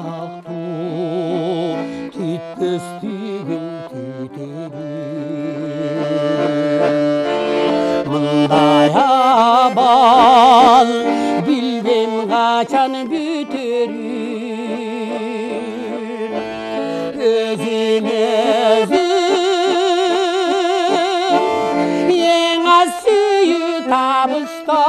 Ақту түйткістігін түйтерін Мұндай абал білбем қачан бүтерін Өзің ең аз сүйі табыстап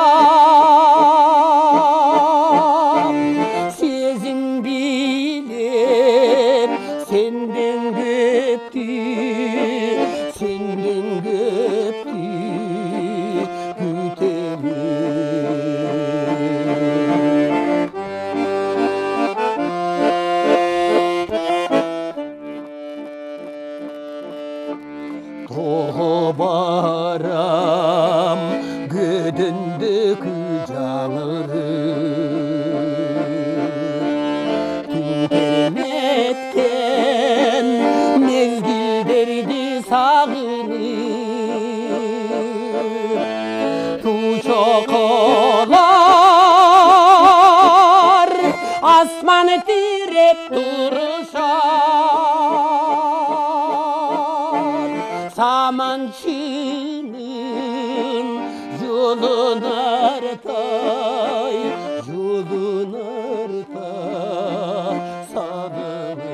Сезін билеп сенден көпті Тоғы барам көдіндік жаңырып Түнтерметкен мезгілдерді сағынып Тучоқылар асман тиреп тұрышар Саманшының жолын артай сағынып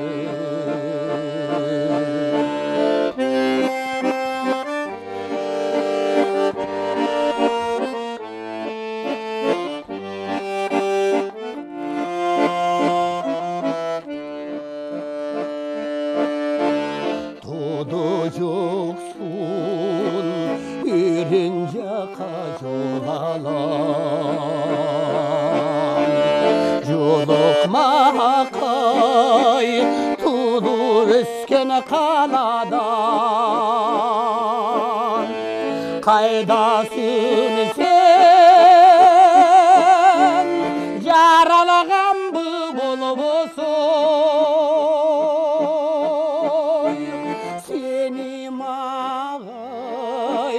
Тоды жоқсың өрен жаққа жол алам Жолықмақай туды өскен қаладан Қайдасың сен жаралаған болып Сені мағай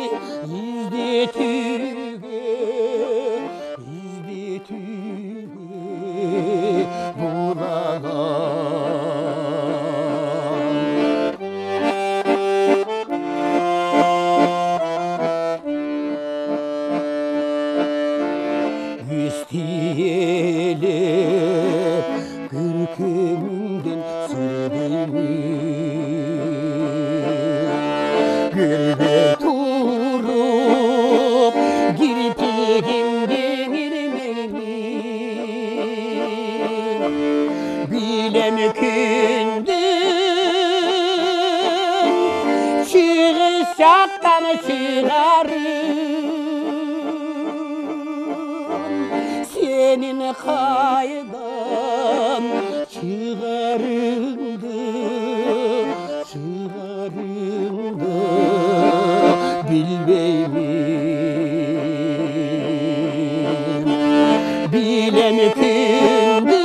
іздетуге болаған Естиелеп күркеміңден Гүлбе тұрып, кирпегімден ермеймін Білем күндің шығыс жақтан шығарым Сенің қайдан шығарыңды білмеймін Білем күндің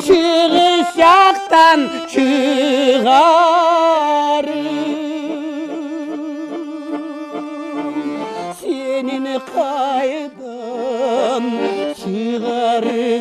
шығыс жақтан шығарым Сенің қайдан шығарым